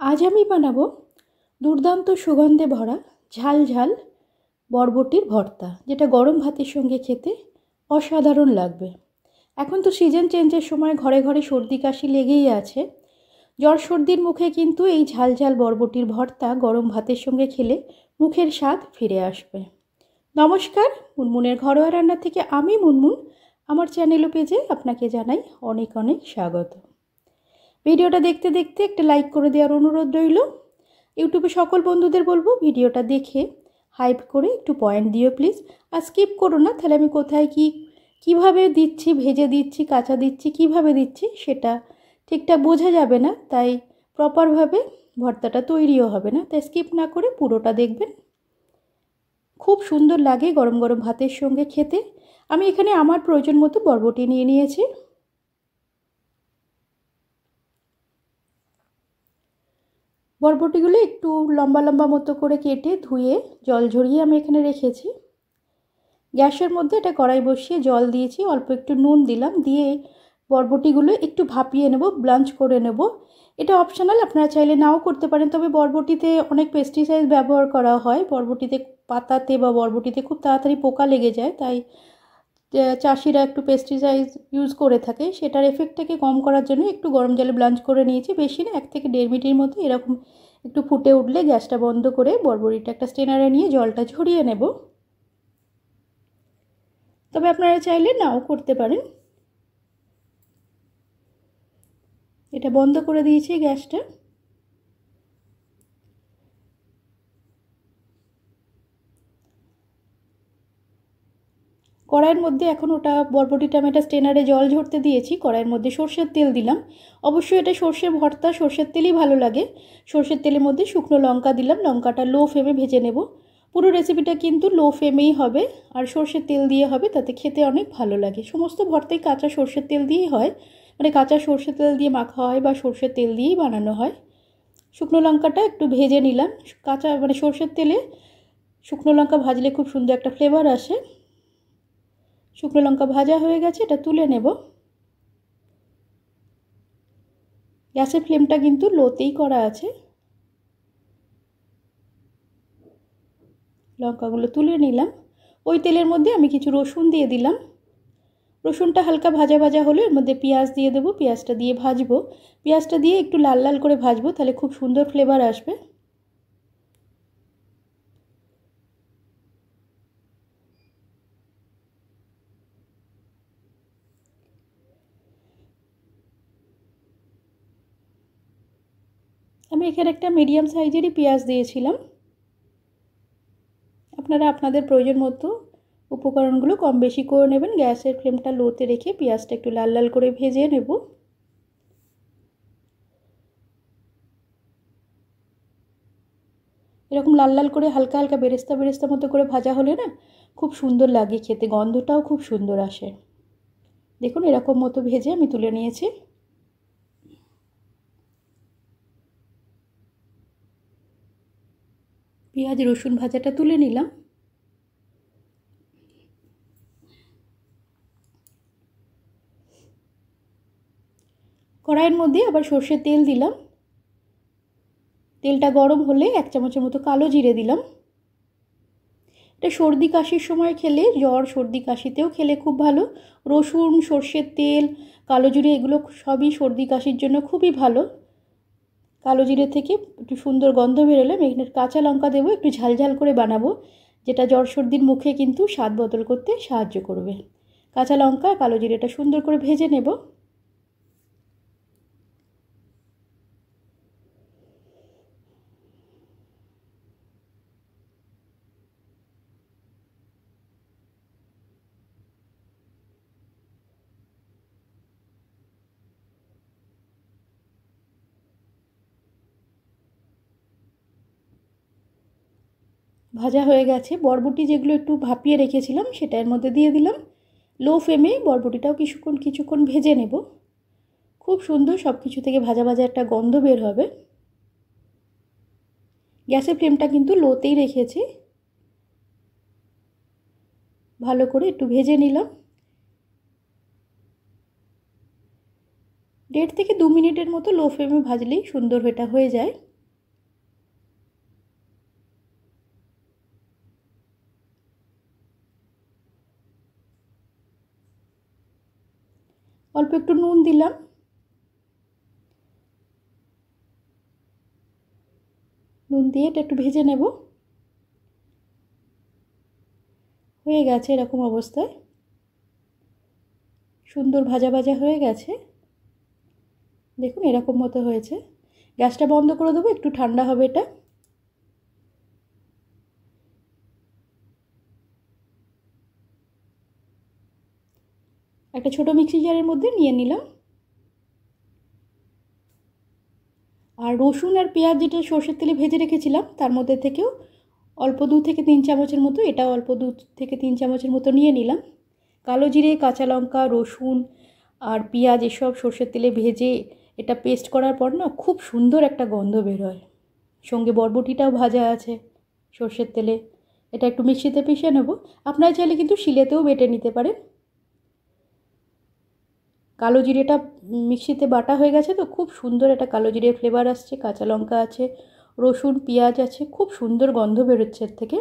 আজ আমি বানাবো দুর্দান্ত সুগন্ধে ভরা ঝাল ঝাল বরবটির ভর্তা, যেটা গরম ভাতের সঙ্গে খেতে অসাধারণ লাগবে। এখন তো সিজন চেঞ্জের সময় ঘরে ঘরে সর্দি কাশি লেগেই আছে। জ্বর সর্দির মুখে কিন্তু এই ঝাল ঝাল বরবটির ভর্তা গরম ভাতের সঙ্গে খেলে মুখের স্বাদ ফিরে আসবে। নমস্কার, মুনমুনের ঘরোয়া রান্না থেকে আমি মুনমুন আমার চ্যানেল পেজে আপনাকে জানাই অনেক অনেক স্বাগত। ভিডিওটা দেখতে দেখতে একটা লাইক করে দেওয়ার অনুরোধ রইল। ইউটিউবে সকল বন্ধুদের বলবো ভিডিওটা দেখে হাইপ করে একটু পয়েন্ট দিও প্লিজ, আর স্কিপ করো না, তাহলে আমি কোথায় কিভাবে দিচ্ছি, ভেজে দিচ্ছি, কাঁচা দিচ্ছি, কিভাবে দিচ্ছি সেটা ঠিকঠাক বোঝা যাবে না, তাই প্রপারভাবে ভর্তাটা তৈরিও হবে না। তাই স্কিপ না করে পুরোটা দেখবেন, খুব সুন্দর লাগে গরম গরম ভাতের সঙ্গে খেতে। আমি এখানে আমার প্রয়োজন মতো বরবটি নিয়ে নিয়েছি। বরবটিগুলো একটু লম্বা লম্বা মতো করে কেটে ধুয়ে জল ঝরিয়ে আমি এখানে রেখেছি। গ্যাসের মধ্যে এটা কড়াই বসিয়ে জল দিয়েছি, অল্প একটু নুন দিলাম, দিয়ে বরবটিগুলো একটু ভাপিয়ে নেব, ব্লাঞ্চ করে নেব। এটা অপশনাল, আপনারা চাইলে নাও করতে পারেন, তবে বরবটিতে অনেক পেস্টিসাইড ব্যবহার করা হয়। বরবটিতে পাতাতে বা বরবটিতে খুব তাড়াতাড়ি পোকা লেগে যায়, তাই চাষিরা একটু পেস্টিসাইড ইউজ করে থাকে। সেটার এফেক্টটাকে কম করার জন্য একটু গরম জলে ব্লাঞ্চ করে নিয়েছি, বেশি না, 1 থেকে 1.5 মিনিটের মধ্যে। এরকম একটু ফুটে উঠলে গ্যাসটা বন্ধ করে বরবটিটা একটা স্ট্রেনারে নিয়ে জলটা ঝরিয়ে নেব। তবে আপনারা চাইলে নাও করতে পারেন। এটা বন্ধ করে দিয়েছি গ্যাসটা। কড়াইয়ের মধ্যে এখন ওটা বরবটিটা আমি একটা স্ট্রেনারে জল ঝরতে দিয়েছি, কড়াইয়ের মধ্যে সর্ষের তেল দিলাম। অবশ্যই এটা সর্ষের ভর্তা, সর্ষের তেলই ভালো লাগে। সর্ষের তেলের মধ্যে শুকনো লঙ্কা দিলাম, লঙ্কাটা লো ফ্লেমে ভেজে নেব। পুরো রেসিপিটা কিন্তু লো ফ্লেমেই হবে, আর সর্ষের তেল দিয়ে হবে, তাতে খেতে অনেক ভালো লাগে। সমস্ত ভর্তাই কাঁচা সর্ষের তেল দিয়েই হয়, মানে কাঁচা সর্ষের তেল দিয়ে মাখা হয় বা সর্ষের তেল দিয়েই বানানো হয়। শুকনো লঙ্কাটা একটু ভেজে নিলাম, কাঁচা মানে সর্ষের তেলে শুকনো লঙ্কা ভাজলে খুব সুন্দর একটা ফ্লেভার আসে। শুকনো লঙ্কা ভাজা হয়ে গেছে, এটা তুলে নেব। গ্যাসের ফ্লেমটা কিন্তু লোতেই করা আছে। লঙ্কাগুলো তুলে নিলাম। ওই তেলের মধ্যে আমি কিছু রসুন দিয়ে দিলাম। রসুনটা হালকা ভাজা ভাজা হলে এর মধ্যে পেঁয়াজ দিয়ে দেবো, পেঁয়াজটা দিয়ে ভাজবো। পেঁয়াজটা দিয়ে একটু লাল লাল করে ভাজবো, তাহলে খুব সুন্দর ফ্লেভার আসবে। আমি এখানে একটা মিডিয়াম সাইজেরই পেঁয়াজ দিয়েছিলাম। আপনারা আপনাদের প্রয়োজন মতো উপকরণগুলো কম বেশি করে নেবেন। গ্যাসের ফ্লেমটা লোতে রেখে পেঁয়াজটা একটু লাল লাল করে ভেজে নেব। এরকম লাল লাল করে হালকা হালকা বেরেস্তা বেরেস্তা মতো করে ভাজা হলে না খুব সুন্দর লাগে খেতে, গন্ধটাও খুব সুন্দর আসে। দেখুন এরকম মতো ভেজে আমি তুলে নিয়েছি। পেঁয়াজ রসুন ভাজাটা তুলে নিলাম। কড়াইয়ের মধ্যে আবার সর্ষের তেল দিলাম। তেলটা গরম হলে 1 চামচের মতো কালো জিরে দিলাম। এটা সর্দি কাশির সময় খেলে, জ্বর সর্দি কাশিতেও খেলে খুব ভালো। রসুন, সর্ষের তেল, কালো জিরে এগুলো সবই সর্দি কাশির জন্য খুবই ভালো। কালো জিরে থেকে একটু সুন্দর গন্ধ বেরোলে আমি এখানে কাঁচা লঙ্কা দেবো, একটু ঝালঝাল করে বানাবো, যেটা জ্বর সর্দির মুখে কিন্তু স্বাদ বদল করতে সাহায্য করবে। কাঁচা লঙ্কা কালো জিরেটা সুন্দর করে ভেজে নেব। ভাজা হয়ে গেছে। বরবটি যেগুলো একটু ভাপিয়ে রেখেছিলাম সেটা এর মধ্যে দিয়ে দিলাম। লো ফ্লেমে বরবটিটাও কিছুক্ষণ ভেজে নেব। খুব সুন্দর সব কিছু থেকে ভাজা ভাজা একটা গন্ধ বের হবে। গ্যাসের ফ্লেমটা কিন্তু লোতেই রেখেছি। ভালো করে একটু ভেজে নিলাম। 1.5 থেকে 2 মিনিটের মতো লো ফ্লেমে ভাজলেই সুন্দর এটা হয়ে যায়। অল্প একটু নুন দিলাম, নুন দিয়ে এটা একটু ভেজে নেব। হয়ে গেছে এরকম অবস্থায়, সুন্দর ভাজা ভাজা হয়ে গেছে। দেখুন এরকম মতো হয়েছে। গ্যাসটা বন্ধ করে দেবো, একটু ঠান্ডা হবে এটা। একটা ছোট মিক্সি জারের মধ্যে নিয়ে নিলাম। আর রসুন আর পেঁয়াজ যেটা সর্ষের তেলে ভেজে রেখেছিলাম তার মধ্যে থেকেও অল্প 2 থেকে 3 চামচের মতো, এটা অল্প 2 থেকে 3 চামচের মতো নিয়ে নিলাম। কালো জিরে, কাঁচা লঙ্কা, রসুন আর পেঁয়াজ এসব সর্ষের তেলে ভেজে এটা পেস্ট করার পর না খুব সুন্দর একটা গন্ধ বের হয়। সঙ্গে বরবটিটাও ভাজা আছে সর্ষের তেলে। এটা একটু মিক্সিতে পিষে নেব। আপনারা চাইলে কিন্তু শিলেতেও বেটে নিতে পারেন। কালো জিরেটা মিক্সিতে বাটা হয়ে গেছে, তো খুব সুন্দর একটা কালো জিরের ফ্লেভার আসছে। কাঁচা লঙ্কা আছে, রসুন, পেঁয়াজ আছে, খুব সুন্দর গন্ধ বেরোচ্ছে এর থেকে।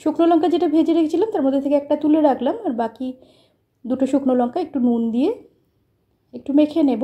শুকনো লঙ্কা যেটা ভেজে রেখেছিলাম তার মধ্যে থেকে একটা তুলে রাখলাম, আর বাকি 2টো শুকনো লঙ্কা একটু নুন দিয়ে একটু মেখে নেব।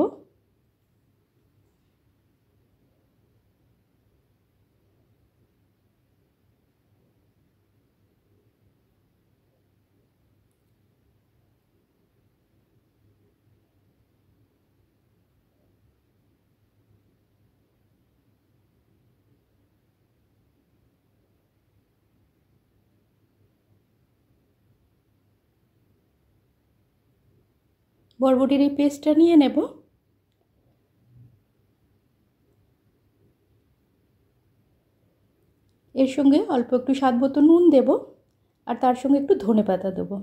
বরবটির এই পেস্টটা নিয়ে নেব। এর সঙ্গে অল্প একটু স্বাদ মতো নুন দেব, আর তার সঙ্গে একটু ধনেপাতা দেবো।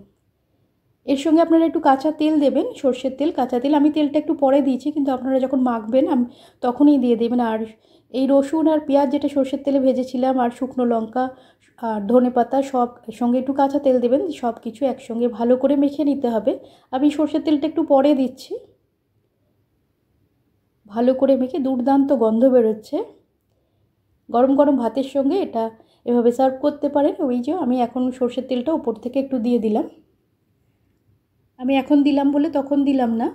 এর সঙ্গে আপনারা একটু কাঁচা তেল দেবেন, সর্ষের তেল, কাঁচা তেল। আমি তেলটা একটু পরে দিয়েছি, কিন্তু আপনারা যখন মাখবেন তখনই দিয়ে দেবেন। আর এই রসুন আর পেঁয়াজ যেটা সর্ষের তেলে ভেজেছিলাম, আর শুকনো লঙ্কা আর ধনেপাতা সব সঙ্গে একটু কাঁচা তেল দেবেন। সব কিছু একসঙ্গে ভালো করে মেখে নিতে হবে। আমি সর্ষের তেলটা একটু পরে দিচ্ছি। ভালো করে মেখে দুর্দান্ত গন্ধ বেরোচ্ছে। গরম গরম ভাতের সঙ্গে এটা এভাবে সার্ভ করতে পারেন। ওই যে আমি এখন সর্ষের তেলটা উপর থেকে একটু দিয়ে দিলাম। আমি এখন দিলাম বলে তখন দিলাম না,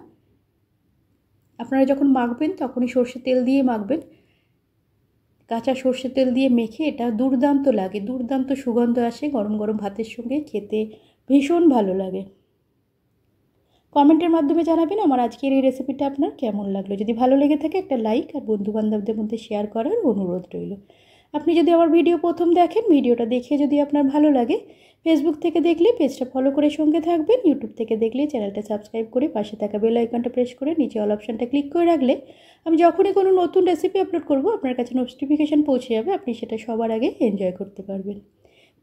আপনারা যখন মাখবেন তখনই সর্ষের তেল দিয়ে মাখবেন। কাঁচা সর্ষের তেল দিয়ে মেখে এটা দুর্দান্ত লাগে, দুর্দান্ত সুগন্ধ আসে। গরম গরম ভাতের সঙ্গে খেতে ভীষণ ভালো লাগে। কমেন্টের মাধ্যমে জানাবেন আমার আজকের এই রেসিপিটা আপনার কেমন লাগলো। যদি ভালো লেগে থাকে একটা লাইক আর বন্ধুবান্ধবদের মধ্যে শেয়ার করার অনুরোধ রইল। আপনি যদি আমার ভিডিও প্রথম দেখেন, ভিডিওটা দেখে যদি আপনার ভালো লাগে, ফেসবুক থেকে দেখলে পেজটা ফলো করে সঙ্গে থাকবেন। ইউটিউব থেকে দেখলে চ্যানেলটা সাবস্ক্রাইব করে পাশে থাকা বেল আইকনটা প্রেস করে নিচে অল অপশানটা ক্লিক করে রাখলে আমি যখনই কোনো নতুন রেসিপি আপলোড করব আপনার কাছে নোটিফিকেশান পৌঁছে যাবে। আপনি সেটা সবার আগে এনজয় করতে পারবেন।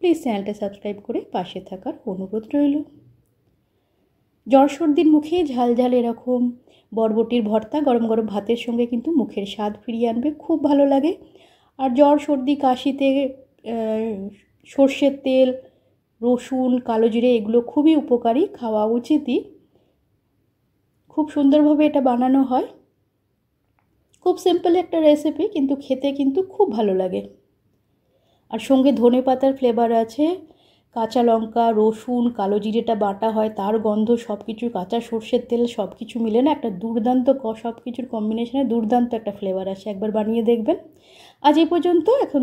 প্লিজ চ্যানেলটা সাবস্ক্রাইব করে পাশে থাকার অনুরোধ রইল। জ্বর সর্দির মুখে ঝাল ঝাল এরকম বরবটির ভর্তা গরম গরম ভাতের সঙ্গে কিন্তু মুখের স্বাদ ফিরিয়ে আনবে, খুব ভালো লাগে। আর জ্বর সর্দি কাশিতে সর্ষের তেল, রসুন, কালো জিরে এগুলো খুবই উপকারী, খাওয়া উচিতই। খুব সুন্দরভাবে এটা বানানো হয়। খুব সিম্পল একটা রেসিপি, কিন্তু খেতে কিন্তু খুব ভালো লাগে। আর সঙ্গে ধনেপাতার ফ্লেভার আছে, কাঁচা লঙ্কা, রসুন, কালো জিরেটা বাটা হয়, তার গন্ধ, সব কিছু, কাঁচা সর্ষের তেল, সব কিছু মিলে না একটা দুর্দান্ত, সব কিছুর কম্বিনেশনে দুর্দান্ত একটা ফ্লেভার আসে। একবার বানিয়ে দেখবেন। আজ এই পর্যন্ত। এখন